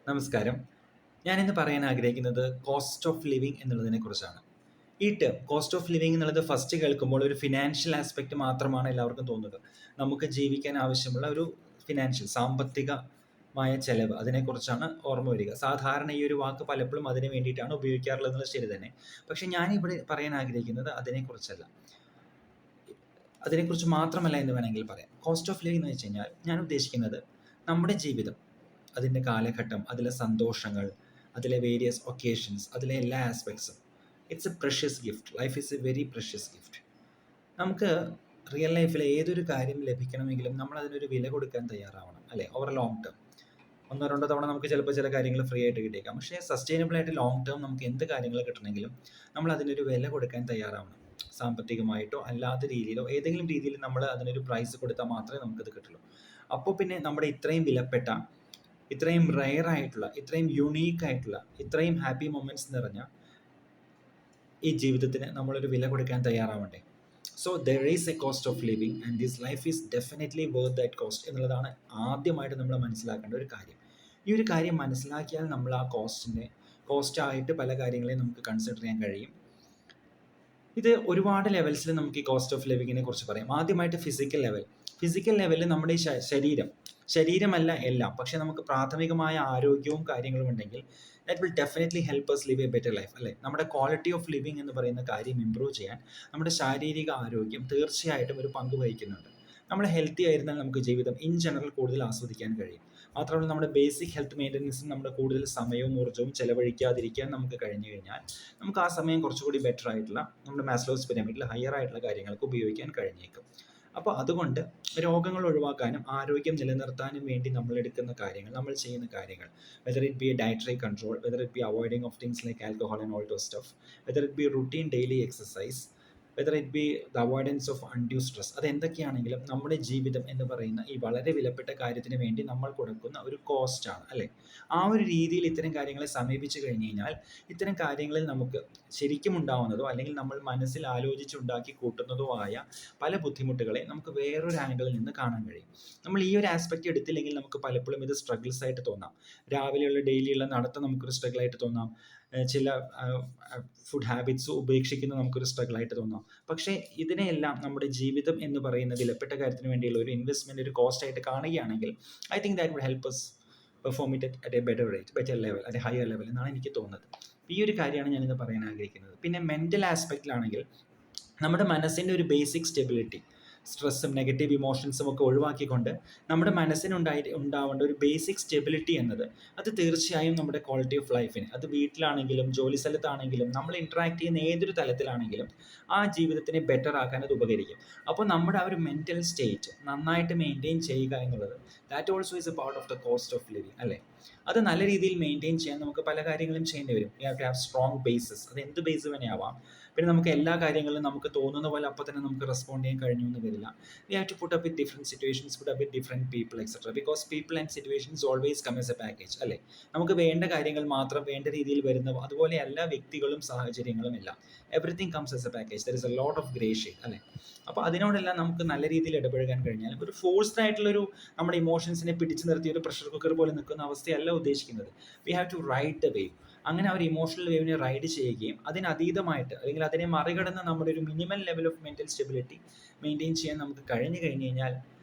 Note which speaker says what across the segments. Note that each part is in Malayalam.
Speaker 1: നമസ്കാരം. ഞാനിന്ന് പറയാൻ ആഗ്രഹിക്കുന്നത് കോസ്റ്റ് ഓഫ് ലിവിങ് എന്നുള്ളതിനെ കുറിച്ചാണ്. ഈ ടേം കോസ്റ്റ് ഓഫ് ലിവിങ് എന്നുള്ളത് ഫസ്റ്റ് കേൾക്കുമ്പോൾ ഒരു ഫിനാൻഷ്യൽ ആസ്പെക്റ്റ് മാത്രമാണ് എല്ലാവർക്കും തോന്നുക. നമുക്ക് ജീവിക്കാൻ ആവശ്യമുള്ള ഒരു സാമ്പത്തികമായ ചെലവ് അതിനെക്കുറിച്ചാണ് ഓർമ്മ വരിക. സാധാരണ ഈ ഒരു വാക്ക് പലപ്പോഴും അതിന് വേണ്ടിയിട്ടാണ് ഉപയോഗിക്കാറുള്ളത് എന്നുള്ളത് ശരി തന്നെ. പക്ഷേ ഞാനിവിടെ പറയാൻ ആഗ്രഹിക്കുന്നത് അതിനെക്കുറിച്ചല്ല. അതിനെക്കുറിച്ച് മാത്രമല്ല എന്ന് വേണമെങ്കിൽ പറയാം. കോസ്റ്റ് ഓഫ് ലിവിങ് എന്ന് വെച്ച് കഴിഞ്ഞാൽ ഞാൻ ഉദ്ദേശിക്കുന്നത് നമ്മുടെ ജീവിതം, അതിൻ്റെ കാലഘട്ടം, അതിലെ സന്തോഷങ്ങൾ, അതിലെ വേരിയസ് ഒക്കേഷൻസ്, അതിലെ എല്ലാ ആസ്പെക്ട്സും. It's a precious gift. Life is a very precious gift. നമുക്ക് റിയൽ ലൈഫിൽ ഏതൊരു കാര്യം ലഭിക്കണമെങ്കിലും നമ്മൾ അതിനൊരു വില കൊടുക്കാൻ തയ്യാറാവണം, അല്ലേ? ഓവർ ലോങ് ടേം ഒന്നോ രണ്ടോ തവണ നമുക്ക് ചിലപ്പോൾ ചില കാര്യങ്ങൾ ഫ്രീ ആയിട്ട് കിട്ടിയേക്കാം. പക്ഷേ സസ്റ്റൈനബിൾ ആയിട്ട് ലോങ് ടേം നമുക്ക് എന്ത് കാര്യങ്ങൾ കിട്ടണമെങ്കിലും നമ്മൾ അതിനൊരു വില കൊടുക്കാൻ തയ്യാറാവണം. സാമ്പത്തികമായിട്ടോ അല്ലാത്ത രീതിയിലോ ഏതെങ്കിലും രീതിയിൽ നമ്മൾ അതിനൊരു പ്രൈസ് കൊടുത്താൽ മാത്രമേ നമുക്കത് കിട്ടുള്ളൂ. അപ്പോൾ പിന്നെ നമ്മുടെ ഇത്രയും വിലപ്പെട്ട, ഇത്രയും റെയർ ആയിട്ടുള്ള, ഇത്രയും യുണീക്ക് ആയിട്ടുള്ള, ഇത്രയും ഹാപ്പി മൊമെന്റ്സ് നിറഞ്ഞ ഈ ജീവിതത്തിന് നമ്മളൊരു വില കൊടുക്കാൻ തയ്യാറാവണ്ടേ? So there is a cost of living and this life is definitely worth that cost എന്നുള്ളതാണ് ആദ്യമായിട്ട് നമ്മൾ മനസ്സിലാക്കേണ്ട ഒരു കാര്യം. ഈ ഒരു കാര്യം മനസ്സിലാക്കിയാൽ നമ്മൾ ആ കോസ്റ്റായിട്ട് പല കാര്യങ്ങളെയും നമുക്ക് കൺസിഡർ ചെയ്യാൻ കഴിയും. ഇത് ഒരുപാട് ലെവൽസിൽ നമുക്ക് ഈ കോസ്റ്റ് ഓഫ് ലിവിങ്ങിനെ കുറിച്ച് പറയാം. ആദ്യമായിട്ട് ഫിസിക്കൽ ലെവലിൽ നമ്മുടെ ഈ ശരീരമല്ല എല്ലാം, പക്ഷെ നമുക്ക് പ്രാഥമികമായ ആരോഗ്യവും കാര്യങ്ങളും ഉണ്ടെങ്കിൽ that will definitely help us live A better life, അല്ലേ? നമ്മുടെ ക്വാളിറ്റി ഓഫ് ലിവിങ് എന്ന് പറയുന്ന കാര്യം ഇമ്പ്രൂവ് ചെയ്യാൻ നമ്മുടെ ശാരീരിക ആരോഗ്യം തീർച്ചയായിട്ടും ഒരു പങ്ക് വഹിക്കുന്നുണ്ട്. നമ്മൾ ഹെൽത്തി ആയിരുന്നാൽ നമുക്ക് ജീവിതം ഇൻ ജനറൽ കൂടുതൽ ആസ്വദിക്കാൻ കഴിയും. മാത്രമല്ല നമ്മുടെ ബേസിക് ഹെൽത്ത് മെയിൻ്റനൻസിന് നമ്മുടെ കൂടുതൽ സമയവും ഊർജ്ജവും ചെലവഴിക്കാതിരിക്കാൻ നമുക്ക് കഴിഞ്ഞു കഴിഞ്ഞാൽ നമുക്ക് ആ സമയം കുറച്ചുകൂടി ബെറ്റർ ആയിട്ടുള്ള നമ്മുടെ മാസ്ലോസ് പിരമിഡിൽ ഹയർ ആയിട്ടുള്ള കാര്യങ്ങൾക്ക് ഉപയോഗിക്കാൻ കഴിഞ്ഞേക്കും. അപ്പോൾ അതുകൊണ്ട് രോഗങ്ങൾ ഒഴിവാക്കാനും ആരോഗ്യം നിലനിർത്താനും വേണ്ടി നമ്മൾ ചെയ്യുന്ന കാര്യങ്ങൾ, whether it be a dietary control, whether it be avoiding of things like alcohol and all those stuff, whether it be routine daily exercise, whether it be the avoidance of undue stress, അതെന്തൊക്കെയാണെങ്കിലും നമ്മുടെ ജീവിതം എന്ന് പറയുന്ന ഈ വളരെ വിലപ്പെട്ട കാര്യത്തിന് വേണ്ടി നമ്മൾ കൊടുക്കുന്ന ഒരു കോസ്റ്റാണ്, അല്ലേ? ആ ഒരു രീതിയിൽ ഇത്തരം കാര്യങ്ങളെ സമീപിച്ചു കഴിഞ്ഞ് കഴിഞ്ഞാൽ ഇത്തരം കാര്യങ്ങളിൽ നമുക്ക് ശരിക്കും ഉണ്ടാവുന്നതോ അല്ലെങ്കിൽ നമ്മൾ മനസ്സിൽ ആലോചിച്ചുണ്ടാക്കി കൂട്ടുന്നതോ ആയ പല ബുദ്ധിമുട്ടുകളെ നമുക്ക് വേറൊരു ആംഗിളിൽ നിന്ന് കാണാൻ കഴിയും. നമ്മൾ ഈ ഒരു ആസ്പെക്റ്റ് എടുത്തില്ലെങ്കിൽ നമുക്ക് പലപ്പോഴും ഇത് സ്ട്രഗിൾസ് ആയിട്ട് തോന്നാം. രാവിലെയുള്ള ഡെയിലിയുള്ള നടത്തം നമുക്കൊരു സ്ട്രഗിൾ ആയിട്ട് തോന്നാം. ചില ഫുഡ് ഹാബിറ്റ്സ് ഉപേക്ഷിക്കുന്നത് നമുക്കൊരു സ്ട്രഗിൾ ആയിട്ട് തോന്നാം. പക്ഷേ ഇതിനെയെല്ലാം നമ്മുടെ ജീവിതം എന്ന് പറയുന്ന വിലപ്പെട്ട കാര്യത്തിന് വേണ്ടിയുള്ള ഒരു ഇൻവെസ്റ്റ്മെന്റ്, ഒരു കോസ്റ്റ് ആയിട്ട് കാണുകയാണെങ്കിൽ I think that would help us perform it at A better level, at A higher level എന്നാണ് എനിക്ക് തോന്നുന്നത്. ഈ ഒരു കാര്യമാണ് ഞാനിന്ന് പറയാൻ ആഗ്രഹിക്കുന്നത്. പിന്നെ മെൻ്റൽ ആസ്പെക്റ്റിലാണെങ്കിൽ നമ്മുടെ മനസ്സിൻ്റെ ഒരു ബേസിക് സ്റ്റെബിലിറ്റി, സ്ട്രെസ്സും നെഗറ്റീവ് ഇമോഷൻസും ഒക്കെ ഒഴിവാക്കിക്കൊണ്ട് നമ്മുടെ ഉണ്ടാവേണ്ട ഒരു ബേസിക് സ്റ്റെബിലിറ്റി എന്നത് അത് തീർച്ചയായും നമ്മുടെ ക്വാളിറ്റി ഓഫ് ലൈഫിന്, അത് വീട്ടിലാണെങ്കിലും ജോലി സ്ഥലത്താണെങ്കിലും നമ്മൾ ഇൻട്രാക്ട് ചെയ്യുന്ന ഏതൊരു തലത്തിലാണെങ്കിലും ആ ജീവിതത്തിനെ ബെറ്റർ ആക്കാൻ അത് ഉപകരിക്കും. അപ്പോൾ നമ്മുടെ ആ ഒരു മെൻ്റൽ സ്റ്റേറ്റ് നന്നായിട്ട് മെയിൻറ്റെയിൻ ചെയ്യുക എന്നുള്ളത് that also is A part of the cost of living, അല്ലേ? അത് നല്ല രീതിയിൽ മെയിൻറ്റെയിൻ ചെയ്യാൻ നമുക്ക് പല കാര്യങ്ങളും ചെയ്യേണ്ടി വരും. You have to have strong bases. അത് എന്ത് ബേസ് വേണേയാവാം. പിന്നെ നമുക്ക് എല്ലാ കാര്യങ്ങളിലും നമുക്ക് തോന്നുന്ന പോലെ അപ്പോൾ തന്നെ നമുക്ക് റെസ്പോണ്ട് ചെയ്യാൻ കഴിഞ്ഞു എന്ന് വരില്ല. V have to put up with different situations, put up with different people etcetera, because people and situations always come S A package, അല്ലേ? നമുക്ക് വേണ്ട കാര്യങ്ങൾ മാത്രം വേണ്ട രീതിയിൽ വരുന്ന അതുപോലെയല്ല വ്യക്തികളും സാഹചര്യങ്ങളും എല്ലാം. Everything comes S A package. There is a lot of grey shade, അല്ലേ? അപ്പോൾ അതിനോടെല്ലാം നമുക്ക് നല്ല രീതിയിൽ ഇടപഴകാൻ കഴിഞ്ഞാൽ ഒരു ഫോഴ്സ്ഡ് ആയിട്ടുള്ളൊരു നമ്മുടെ ഇമോഷൻസിനെ പിടിച്ചു നിർത്തി ഒരു പ്രഷർ കുക്കർ പോലെ നിൽക്കുന്ന അവസ്ഥയല്ല ഉദ്ദേശിക്കുന്നത്. V have to ride the wave. അങ്ങനെ ആ ഒരു ഇമോഷണൽ വേവിനെ റൈഡ് ചെയ്യുകയും അതിനതീതമായിട്ട് അല്ലെങ്കിൽ അതിനെ മറികടന്ന് നമ്മുടെ ഒരു minimum level of mental stability maintain ചെയ്യാൻ നമുക്ക് കഴിഞ്ഞു കഴിഞ്ഞാൽ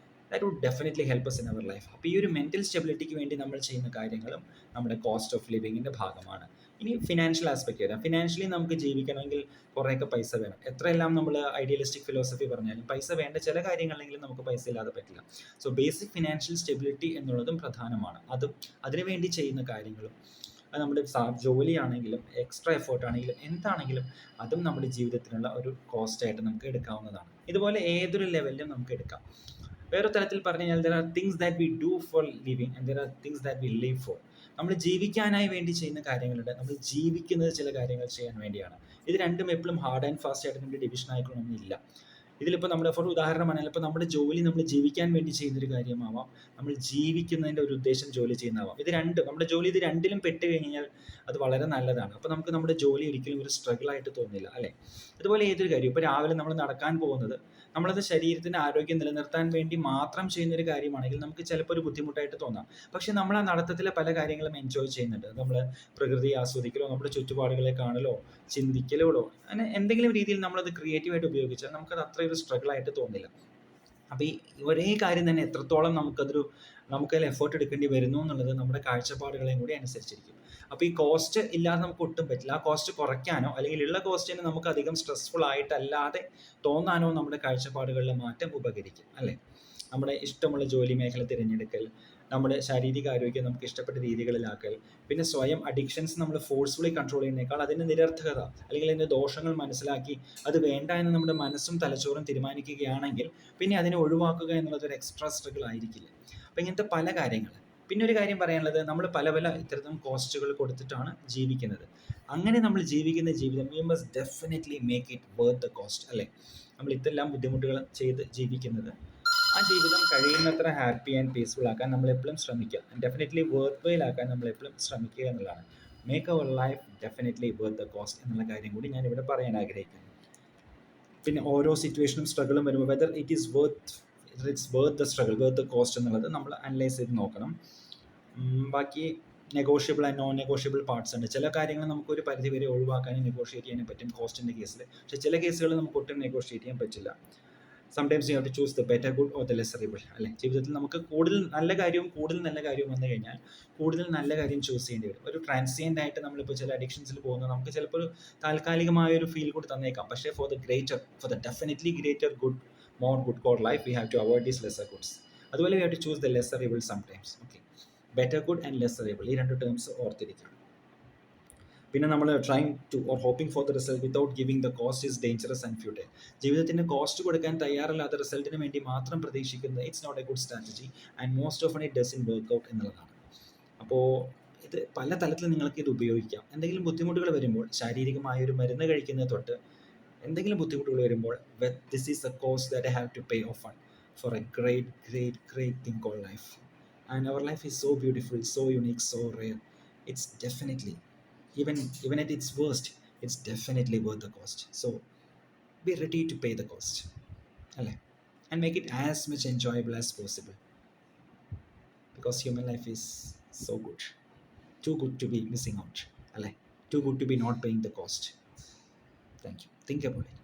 Speaker 1: that would definitely help us in our life. അപ്പോൾ ഈ ഒരു മെൻ്റൽ സ്റ്റെബിലിറ്റിക്ക് വേണ്ടി നമ്മൾ ചെയ്യുന്ന കാര്യങ്ങളും നമ്മുടെ കോസ്റ്റ് ഓഫ് ലിവിങ്ങിൻ്റെ ഭാഗമാണ്. ഇനി ഫിനാൻഷ്യൽ ആസ്പെക്ട് വരാം. ഫിനാൻഷ്യലി നമുക്ക് ജീവിക്കണമെങ്കിൽ കുറേയൊക്കെ പൈസ വേണം. എത്രയെല്ലാം നമ്മൾ ഐഡിയലിസ്റ്റിക് ഫിലോസഫി പറഞ്ഞാലും പൈസ വേണ്ട ചില കാര്യങ്ങളെങ്കിലും നമുക്ക് പൈസ ഇല്ലാതെ പറ്റില്ല. സോ ബേസിക് ഫിനാൻഷ്യൽ സ്റ്റെബിലിറ്റി എന്നുള്ളതും പ്രധാനമാണ്. അതിനുവേണ്ടി ചെയ്യുന്ന കാര്യങ്ങളും, അത് നമ്മുടെ ജോലിയാണെങ്കിലും എക്സ്ട്രാ എഫേർട്ട് ആണെങ്കിലും എന്താണെങ്കിലും അതും നമ്മുടെ ജീവിതത്തിനുള്ള ഒരു കോസ്റ്റായിട്ട് നമുക്ക് എടുക്കാവുന്നതാണ്. ഇതുപോലെ ഏതൊരു ലെവലിലും നമുക്ക് എടുക്കാം. വേറെ തരത്തിൽ പറഞ്ഞു കഴിഞ്ഞാൽ there are things that we do for living and there are things that we live four. നമ്മൾ ജീവിക്കാനായി വേണ്ടി ചെയ്യുന്ന കാര്യങ്ങളുണ്ട്, നമ്മൾ ജീവിക്കുന്നത് ചില കാര്യങ്ങൾ ചെയ്യാൻ വേണ്ടിയാണ്. ഇത് രണ്ടും എപ്പോഴും ഹാർഡ് ആൻഡ് ഫാസ്റ്റ് ആയിട്ട് നമ്മുടെ ഡിവിഷൻ ആയിക്കൊള്ളണമെന്നില്ല. ഇതിലിപ്പോൾ നമ്മുടെ ഫോർ ഉദാഹരണമാണ്, ഇപ്പോൾ നമ്മുടെ ജോലി നമ്മൾ ജീവിക്കാൻ വേണ്ടി ചെയ്യുന്നൊരു കാര്യമാവാം, നമ്മൾ ജീവിക്കുന്നതിൻ്റെ ഒരു ഉദ്ദേശം ജോലി ചെയ്യുന്നതാവാം. നമ്മുടെ ജോലി ഇത് രണ്ടിലും പെട്ട് കഴിഞ്ഞാൽ അത് വളരെ നല്ലതാണ്. അപ്പോൾ നമുക്ക് നമ്മുടെ ജോലി ഒരിക്കലും ഒരു സ്ട്രഗിൾ ആയിട്ട് തോന്നില്ല, അല്ലേ? അതുപോലെ ഏതൊരു കാര്യം, ഇപ്പോൾ രാവിലെ നമ്മൾ നടക്കാൻ പോകുന്നത് നമ്മളത് ശരീരത്തിൻ്റെ ആരോഗ്യം നിലനിർത്താൻ വേണ്ടി മാത്രം ചെയ്യുന്നൊരു കാര്യമാണെങ്കിൽ നമുക്ക് ചിലപ്പോൾ ഒരു ബുദ്ധിമുട്ടായിട്ട് തോന്നാം. പക്ഷേ നമ്മൾ ആ നടത്തത്തിലെ പല കാര്യങ്ങളും എൻജോയ് ചെയ്യുന്നുണ്ട്. നമ്മൾ പ്രകൃതിയെ ആസ്വദിക്കലോ നമ്മുടെ ചുറ്റുപാടുകളെ കാണലോ ചിന്തിക്കലോടോ അങ്ങനെ എന്തെങ്കിലും രീതിയിൽ നമ്മളത് ക്രിയേറ്റീവായിട്ട് ഉപയോഗിച്ചാൽ നമുക്കത് അത്രയൊരു സ്ട്രഗിളായിട്ട് തോന്നില്ല. അപ്പോൾ ഈ ഒരേ കാര്യം തന്നെ എത്രത്തോളം നമുക്കതിൽ എഫേർട്ട് എടുക്കേണ്ടി വരുന്നു എന്നുള്ളത് നമ്മുടെ കാഴ്ചപ്പാടുകളെയും കൂടി അനുസരിച്ചിരിക്കും. അപ്പോൾ ഈ കോസ്റ്റ് ഇല്ലാതെ നമുക്ക് ഒട്ടും പറ്റില്ല. ആ കോസ്റ്റ് കുറയ്ക്കാനോ അല്ലെങ്കിൽ ഉള്ള കോസ്റ്റിന് നമുക്ക് അധികം സ്ട്രെസ്ഫുൾ ആയിട്ടല്ലാതെ തോന്നാനോ നമ്മുടെ കാഴ്ചപ്പാടുകളിലെ മാറ്റം ഉപകരിക്കും, അല്ലേ? നമ്മുടെ ഇഷ്ടമുള്ള ജോലി മേഖല തിരഞ്ഞെടുക്കൽ, നമ്മുടെ ശാരീരിക ആരോഗ്യം നമുക്ക് ഇഷ്ടപ്പെട്ട രീതികളിലാക്കൽ, പിന്നെ സ്വയം അഡിക്ഷൻസ് നമ്മൾ ഫോഴ്സ്ഫുള്ളി കൺട്രോൾ ചെയ്യുന്നതിനേക്കാൾ അതിൻ്റെ നിരർത്ഥകത അല്ലെങ്കിൽ അതിൻ്റെ ദോഷങ്ങൾ മനസ്സിലാക്കി അത് വേണ്ട എന്ന് നമ്മുടെ മനസ്സും തലച്ചോറും തീരുമാനിക്കുകയാണെങ്കിൽ പിന്നെ അതിനെ ഒഴിവാക്കുക എന്നുള്ളത് ഒരു എക്സ്ട്രാ സ്ട്രഗിൾ ആയിരിക്കില്ല. അപ്പം ഇങ്ങനത്തെ പല കാര്യങ്ങൾ. പിന്നെ ഒരു കാര്യം പറയാനുള്ളത്, നമ്മൾ പല പല ഇത്തരത്തിലും കോസ്റ്റുകൾ കൊടുത്തിട്ടാണ് ജീവിക്കുന്നത്. അങ്ങനെ നമ്മൾ ജീവിക്കുന്ന ജീവിതം you must definitely make it worth the cost, അല്ലേ? നമ്മൾ ഇതെല്ലാം ബുദ്ധിമുട്ടുകൾ ചെയ്ത് ജീവിക്കുന്നത് ആ ജീവിതം കഴിയുന്നത്ര ഹാപ്പി ആൻഡ് പീസ്ഫുൾ ആക്കാൻ നമ്മൾ എപ്പോഴും ശ്രമിക്കുക. ഡെഫിനറ്റ്ലി വർത്ത് വെയിൽ ആക്കാൻ നമ്മൾ എപ്പോഴും ശ്രമിക്കുക എന്നുള്ളതാണ്. Make our life definitely worth the cost എന്നുള്ള കാര്യം കൂടി ഞാൻ ഇവിടെ പറയാൻ ആഗ്രഹിക്കുന്നു. പിന്നെ ഓരോ സിറ്റുവേഷനും സ്ട്രഗിളും വരുമ്പോൾ whether it's worth the struggle, worth the cost എന്നുള്ളത് നമ്മൾ അനലൈസ് ചെയ്ത് നോക്കണം. ബാക്കി negotiable and non negotiable parts ഉണ്ട്. ചില കാര്യങ്ങൾ നമുക്കൊരു പരിധി വരെ ഒഴിവാക്കാനും നെഗോഷിയേറ്റ് ചെയ്യാനും പറ്റും കോസ്റ്റിൻ്റെ കേസിൽ. പക്ഷേ ചില കേസുകൾ നമുക്ക് ഒട്ടും നെഗോഷിയേറ്റ് ചെയ്യാൻ പറ്റില്ല. Sometimes you have to choose the better good or the lesser evil, അല്ലേ? ജീവിതത്തിൽ നമുക്ക് കൂടുതൽ നല്ല കാര്യവും വന്നു കഴിഞ്ഞാൽ കൂടുതൽ നല്ല കാര്യം ചൂസ് ചെയ്യേണ്ടി വരും. ഒരു ട്രാൻസിയൻ്റ് ആയിട്ട് നമ്മളിപ്പോൾ ചില അഡിക്ഷൻസിൽ പോകുന്നത് നമുക്ക് ചിലപ്പോൾ ഒരു താൽക്കാലികമായ ഒരു ഫീൽ കൂടി തന്നേക്കാം. പക്ഷേ for the definitely greater good, more good core life we have to avoid these lesser goods. അതുപോലെ we have to choose the lesser evil sometimes. Okay, better good and lesser evil, ഈ രണ്ട് ടേംസ് ഓർത്തിരിക്കണം. പിന്നെ നമ്മൾ trying to or hoping for the result without giving the cost is dangerous and futile. ജീവിതത്തിന് കോസ്റ്റ് കൊടുക്കാൻ തയ്യാറല്ലാത്ത റിസൾട്ടിന് വേണ്ടി മാത്രം പ്രതീക്ഷിക്കുന്നത് it's not a good strategy and most of it doesn't work out എന്നുള്ളതാണ്. അപ്പോൾ ഇത് പല തലത്തിൽ നിങ്ങൾക്ക് ഇത് ഉപയോഗിക്കാം. എന്തെങ്കിലും ബുദ്ധിമുട്ടുകൾ വരുമ്പോൾ, ശാരീരികമായ ഒരു മരുന്ന് കഴിക്കുന്നത് തൊട്ട് എന്തെങ്കിലും ബുദ്ധിമുട്ടുകൾ വരുമ്പോൾ, this is a cost that I have to pay of four A great thing called life. And our life is so beautiful, so unique, so rare. It's definitely, even at its worst, it's definitely worth the cost. So be ready to pay the cost, alle, and make it as much enjoyable as possible, because human life is so good, too good to be missing out, alle, too good to be not paying the cost. Thank you. Think about it.